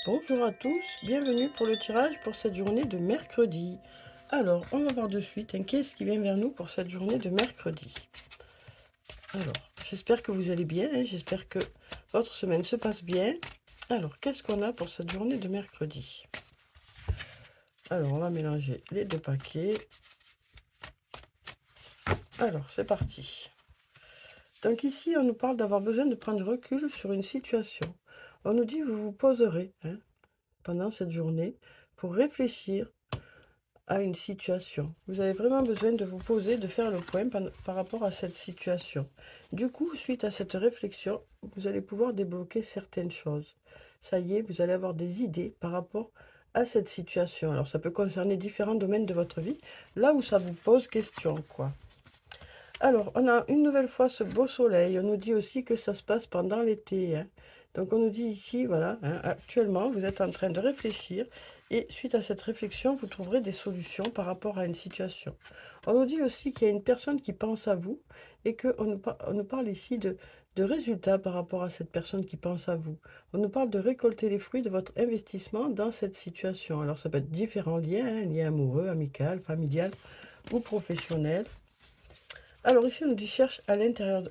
Bonjour à tous, bienvenue pour le tirage pour cette journée de mercredi. Alors, on va voir de suite qu'est-ce qui vient vers nous pour cette journée de mercredi. Alors, j'espère que vous allez bien, j'espère que votre semaine se passe bien. Alors, qu'est-ce qu'on a pour cette journée de mercredi? Alors, on va mélanger les deux paquets. Alors, c'est parti. Donc ici, on nous parle d'avoir besoin de prendre recul sur une situation. On nous dit, vous vous poserez pendant cette journée pour réfléchir à une situation. Vous avez vraiment besoin de vous poser, de faire le point par rapport à cette situation. Du coup, suite à cette réflexion, vous allez pouvoir débloquer certaines choses. Ça y est, vous allez avoir des idées par rapport à cette situation. Alors, ça peut concerner différents domaines de votre vie, là où ça vous pose question, quoi. Alors, on a une nouvelle fois ce beau soleil. On nous dit aussi que ça se passe pendant l'été. Donc, on nous dit ici, voilà, actuellement, vous êtes en train de réfléchir et suite à cette réflexion, vous trouverez des solutions par rapport à une situation. On nous dit aussi qu'il y a une personne qui pense à vous et qu'on nous parle ici de résultats par rapport à cette personne qui pense à vous. On nous parle de récolter les fruits de votre investissement dans cette situation. Alors, ça peut être différents liens, liens amoureux, amical, familial ou professionnel. Alors ici, on nous dit cherche à l'intérieur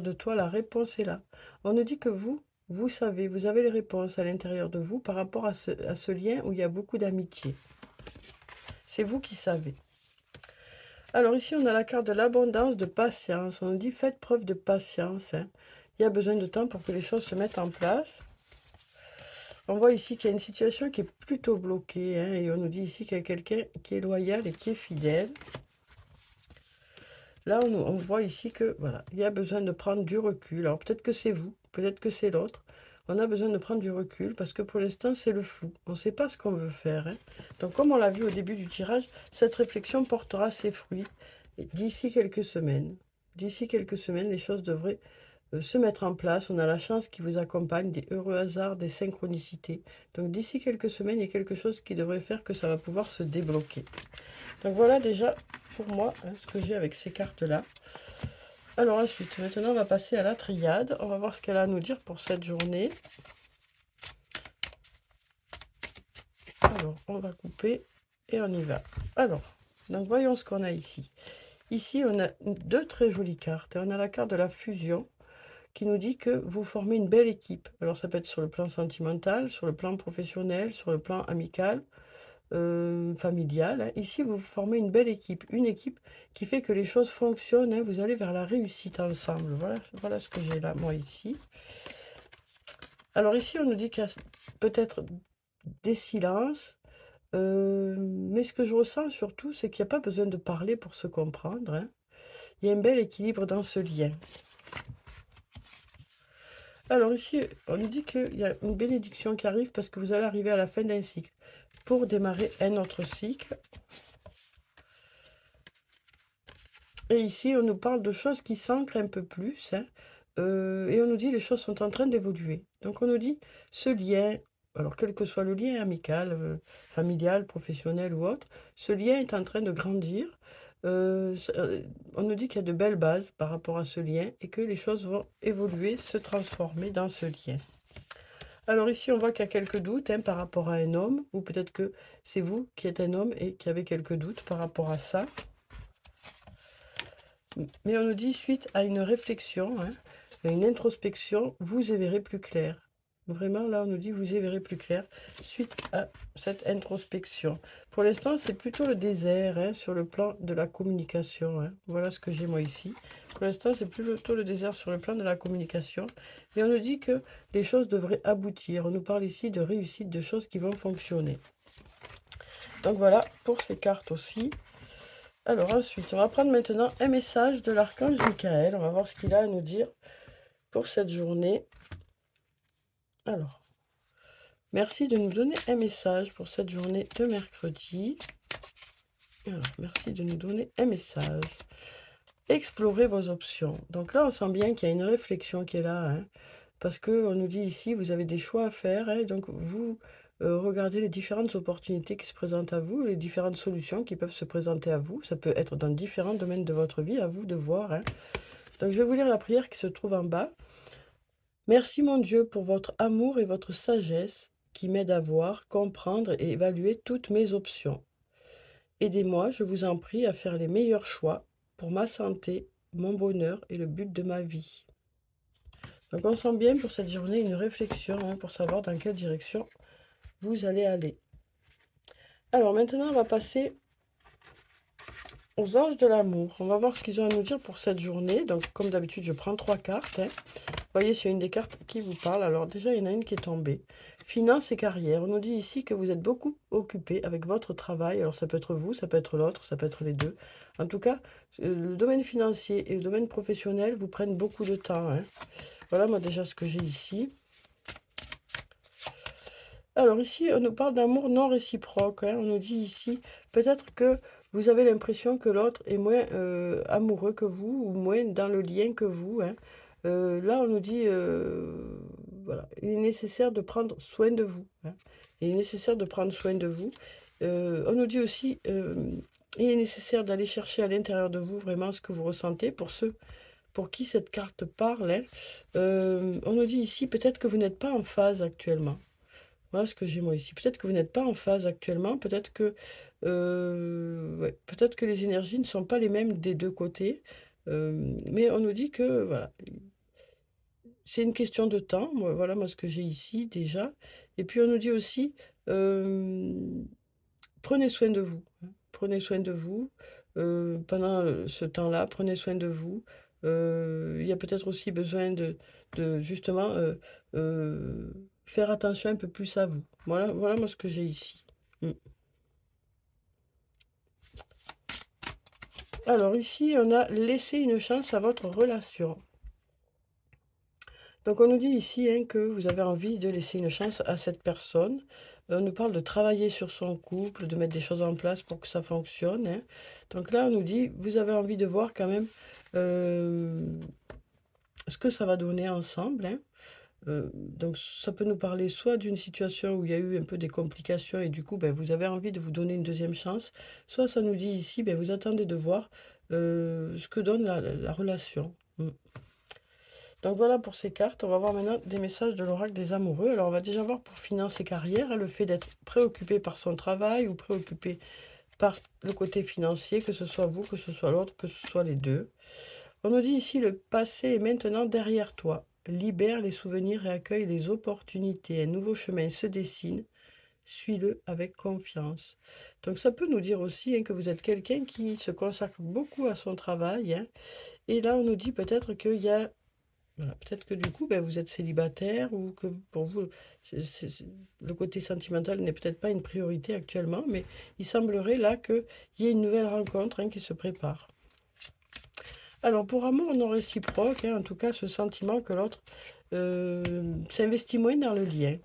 de toi, la réponse est là. On nous dit que vous savez, vous avez les réponses à l'intérieur de vous par rapport à ce lien où il y a beaucoup d'amitié. C'est vous qui savez. Alors ici, on a la carte de l'abondance, de patience. On nous dit faites preuve de patience. Il y a besoin de temps pour que les choses se mettent en place. On voit ici qu'il y a une situation qui est plutôt bloquée. Et on nous dit ici qu'il y a quelqu'un qui est loyal et qui est fidèle. Là, on voit ici que, voilà, il y a besoin de prendre du recul. Alors, peut-être que c'est vous, peut-être que c'est l'autre. On a besoin de prendre du recul parce que pour l'instant, c'est le flou. On ne sait pas ce qu'on veut faire. Donc, comme on l'a vu au début du tirage, cette réflexion portera ses fruits d'ici quelques semaines. D'ici quelques semaines, les choses devraient se mettre en place. On a la chance qui vous accompagne, des heureux hasards, des synchronicités. Donc, d'ici quelques semaines, il y a quelque chose qui devrait faire que ça va pouvoir se débloquer. Donc voilà déjà pour moi ce que j'ai avec ces cartes-là. Alors ensuite, maintenant on va passer à la triade. On va voir ce qu'elle a à nous dire pour cette journée. Alors on va couper et on y va. Alors, donc voyons ce qu'on a ici. Ici on a deux très jolies cartes. On a la carte de la fusion qui nous dit que vous formez une belle équipe. Alors ça peut être sur le plan sentimental, sur le plan professionnel, sur le plan amical. Familiale. Ici, vous formez une équipe qui fait que les choses fonctionnent. Vous allez vers la réussite ensemble. Voilà ce que j'ai là, moi, ici. Alors ici, on nous dit qu'il y a peut-être des silences. Mais ce que je ressens surtout, c'est qu'il n'y a pas besoin de parler pour se comprendre. Il y a un bel équilibre dans ce lien. Alors ici, on nous dit qu'il y a une bénédiction qui arrive parce que vous allez arriver à la fin d'un cycle pour démarrer un autre cycle. Et ici, on nous parle de choses qui s'ancrent un peu plus. Et on nous dit les choses sont en train d'évoluer. Donc on nous dit ce lien, alors quel que soit le lien amical, familial, professionnel ou autre, ce lien est en train de grandir. On nous dit qu'il y a de belles bases par rapport à ce lien et que les choses vont évoluer, se transformer dans ce lien. Alors ici, on voit qu'il y a quelques doutes par rapport à un homme, ou peut-être que c'est vous qui êtes un homme et qui avez quelques doutes par rapport à ça. Mais on nous dit, suite à une réflexion, à une introspection, vous y verrez plus clair. Vraiment, là, on nous dit, vous y verrez plus clair suite à cette introspection. Pour l'instant, c'est plutôt le désert sur le plan de la communication. Voilà ce que j'ai moi ici. Pour l'instant, c'est plutôt le désert sur le plan de la communication. Et on nous dit que les choses devraient aboutir. On nous parle ici de réussite, de choses qui vont fonctionner. Donc voilà, pour ces cartes aussi. Alors ensuite, on va prendre maintenant un message de l'archange Michael. On va voir ce qu'il a à nous dire pour cette journée. Alors, merci de nous donner un message pour cette journée de mercredi. Alors, merci de nous donner un message. Explorez vos options. Donc là, on sent bien qu'il y a une réflexion qui est là. Parce qu'on nous dit ici, vous avez des choix à faire. Donc vous regardez les différentes opportunités qui se présentent à vous, les différentes solutions qui peuvent se présenter à vous. Ça peut être dans différents domaines de votre vie, à vous de voir. Donc je vais vous lire la prière qui se trouve en bas. Merci mon Dieu pour votre amour et votre sagesse. qui m'aide à voir, comprendre et évaluer toutes mes options. Aidez-moi, je vous en prie, à faire les meilleurs choix pour ma santé, mon bonheur et le but de ma vie. Donc on sent bien pour cette journée une réflexion pour savoir dans quelle direction vous allez aller. Alors maintenant, on va passer aux anges de l'amour. On va voir ce qu'ils ont à nous dire pour cette journée. Donc comme d'habitude, je prends 3 cartes. Voyez s'il y a une des cartes qui vous parle. Alors déjà, il y en a une qui est tombée. Finances et carrière. On nous dit ici que vous êtes beaucoup occupé avec votre travail. Alors ça peut être vous, ça peut être l'autre, ça peut être les deux. En tout cas, le domaine financier et le domaine professionnel vous prennent beaucoup de temps. Voilà moi déjà ce que j'ai ici. Alors ici, on nous parle d'amour non réciproque. On nous dit ici, peut-être que vous avez l'impression que l'autre est moins amoureux que vous ou moins dans le lien que vous. Là, on nous dit, voilà, il est nécessaire de prendre soin de vous. Il est nécessaire de prendre soin de vous. On nous dit aussi, il est nécessaire d'aller chercher à l'intérieur de vous vraiment ce que vous ressentez. Pour ceux pour qui cette carte parle, on nous dit ici, peut-être que vous n'êtes pas en phase actuellement. Voilà ce que j'ai moi ici. Peut-être que vous n'êtes pas en phase actuellement, ouais, peut-être que les énergies ne sont pas les mêmes des deux côtés, mais on nous dit que voilà, c'est une question de temps. Voilà moi ce que j'ai ici déjà. Et puis on nous dit aussi, prenez soin de vous. Prenez soin de vous pendant ce temps-là. Prenez soin de vous. Il y a peut-être aussi besoin de justement faire attention un peu plus à vous. Voilà moi ce que j'ai ici. Mm. Alors ici, on a laissé une chance à votre relation. Donc on nous dit ici que vous avez envie de laisser une chance à cette personne. On nous parle de travailler sur son couple, de mettre des choses en place pour que ça fonctionne. Donc là, on nous dit, vous avez envie de voir quand même ce que ça va donner ensemble. Donc ça peut nous parler soit d'une situation où il y a eu un peu des complications et du coup, vous avez envie de vous donner une deuxième chance, soit ça nous dit ici, vous attendez de voir ce que donne la relation. Mm. Donc voilà pour ces cartes. On va voir maintenant des messages de l'oracle des amoureux. Alors on va déjà voir pour finances et carrière, le fait d'être préoccupé par son travail ou préoccupé par le côté financier, que ce soit vous, que ce soit l'autre, que ce soit les deux. On nous dit ici, le passé est maintenant derrière toi. Libère les souvenirs et accueille les opportunités. Un nouveau chemin se dessine. Suis-le avec confiance. Donc ça peut nous dire aussi que vous êtes quelqu'un qui se consacre beaucoup à son travail. Et là, on nous dit peut-être qu'il y a... Voilà, peut-être que du coup, vous êtes célibataire ou que pour vous, le côté sentimental n'est peut-être pas une priorité actuellement, mais il semblerait là qu'il y ait une nouvelle rencontre qui se prépare. Alors, pour amour non réciproque, en tout cas, ce sentiment que l'autre s'investit moins dans le lien.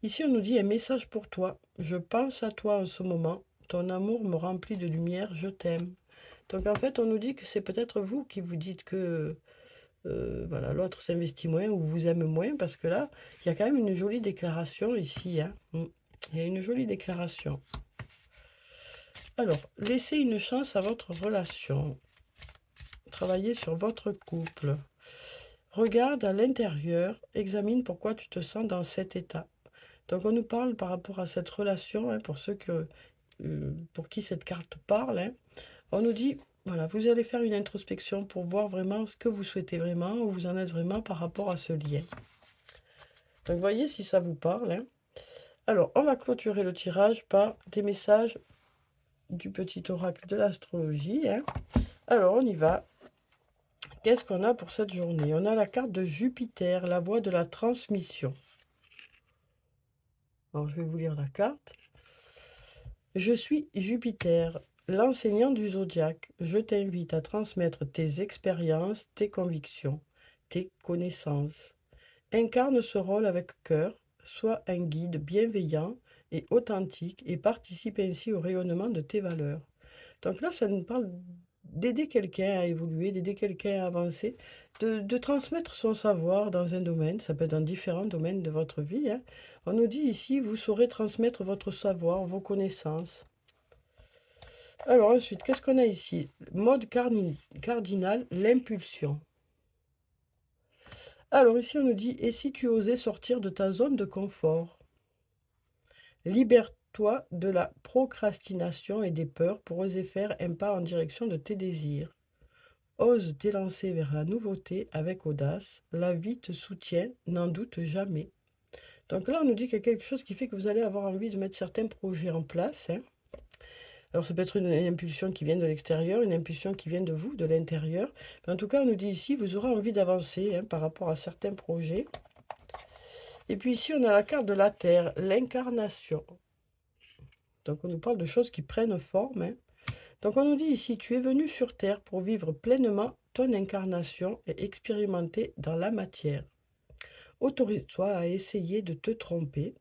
Ici, on nous dit un message pour toi. Je pense à toi en ce moment. Ton amour me remplit de lumière. Je t'aime. Donc, en fait, on nous dit que c'est peut-être vous qui vous dites que voilà, l'autre s'investit moins ou vous aime moins, parce que là, il y a quand même une jolie déclaration ici. Il y a une jolie déclaration. Alors, laissez une chance à votre relation. Travaillez sur votre couple. Regarde à l'intérieur, examine pourquoi tu te sens dans cet état. Donc on nous parle par rapport à cette relation, pour ceux pour qui cette carte parle. On nous dit, voilà, vous allez faire une introspection pour voir vraiment ce que vous souhaitez vraiment, où vous en êtes vraiment par rapport à ce lien. Donc voyez si ça vous parle. Alors, on va clôturer le tirage par des messages du petit oracle de l'astrologie. Alors, on y va. Qu'est-ce qu'on a pour cette journée? On a la carte de Jupiter, la voie de la transmission. Alors, je vais vous lire la carte. Je suis Jupiter, l'enseignant du zodiaque. Je t'invite à transmettre tes expériences, tes convictions, tes connaissances. Incarne ce rôle avec cœur, sois un guide bienveillant et authentique et participe ainsi au rayonnement de tes valeurs. Donc là, ça nous parle d'aider quelqu'un à évoluer, d'aider quelqu'un à avancer, de transmettre son savoir dans un domaine, ça peut être dans différents domaines de votre vie. On nous dit ici, vous saurez transmettre votre savoir, vos connaissances. Alors ensuite, qu'est-ce qu'on a ici? Mode cardinal, l'impulsion. Alors ici, on nous dit, et si tu osais sortir de ta zone de confort? Libère-toi de la procrastination et des peurs pour oser faire un pas en direction de tes désirs. Ose t'élancer vers la nouveauté avec audace. La vie te soutient, n'en doute jamais. Donc là, on nous dit qu'il y a quelque chose qui fait que vous allez avoir envie de mettre certains projets en place, hein. Alors ça peut être une impulsion qui vient de l'extérieur, une impulsion qui vient de vous, de l'intérieur. Mais en tout cas, on nous dit ici, vous aurez envie d'avancer, hein, par rapport à certains projets. Et puis ici, on a la carte de la Terre, l'incarnation. Donc on nous parle de choses qui prennent forme, hein. Donc on nous dit ici, tu es venu sur Terre pour vivre pleinement ton incarnation et expérimenter dans la matière. Autorise-toi à essayer de te tromper,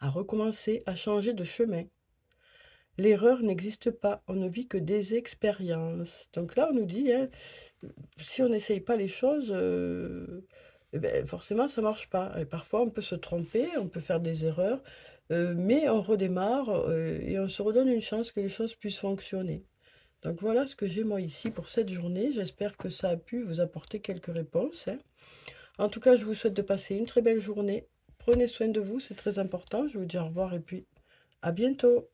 à recommencer, à changer de chemin. L'erreur n'existe pas, on ne vit que des expériences. Donc là, on nous dit, hein, si on n'essaye pas les choses, eh ben, forcément, ça ne marche pas. Et parfois, on peut se tromper, on peut faire des erreurs, mais on redémarre et on se redonne une chance que les choses puissent fonctionner. Donc voilà ce que j'ai moi ici pour cette journée. J'espère que ça a pu vous apporter quelques réponses, hein. En tout cas, je vous souhaite de passer une très belle journée. Prenez soin de vous, c'est très important. Je vous dis au revoir et puis à bientôt.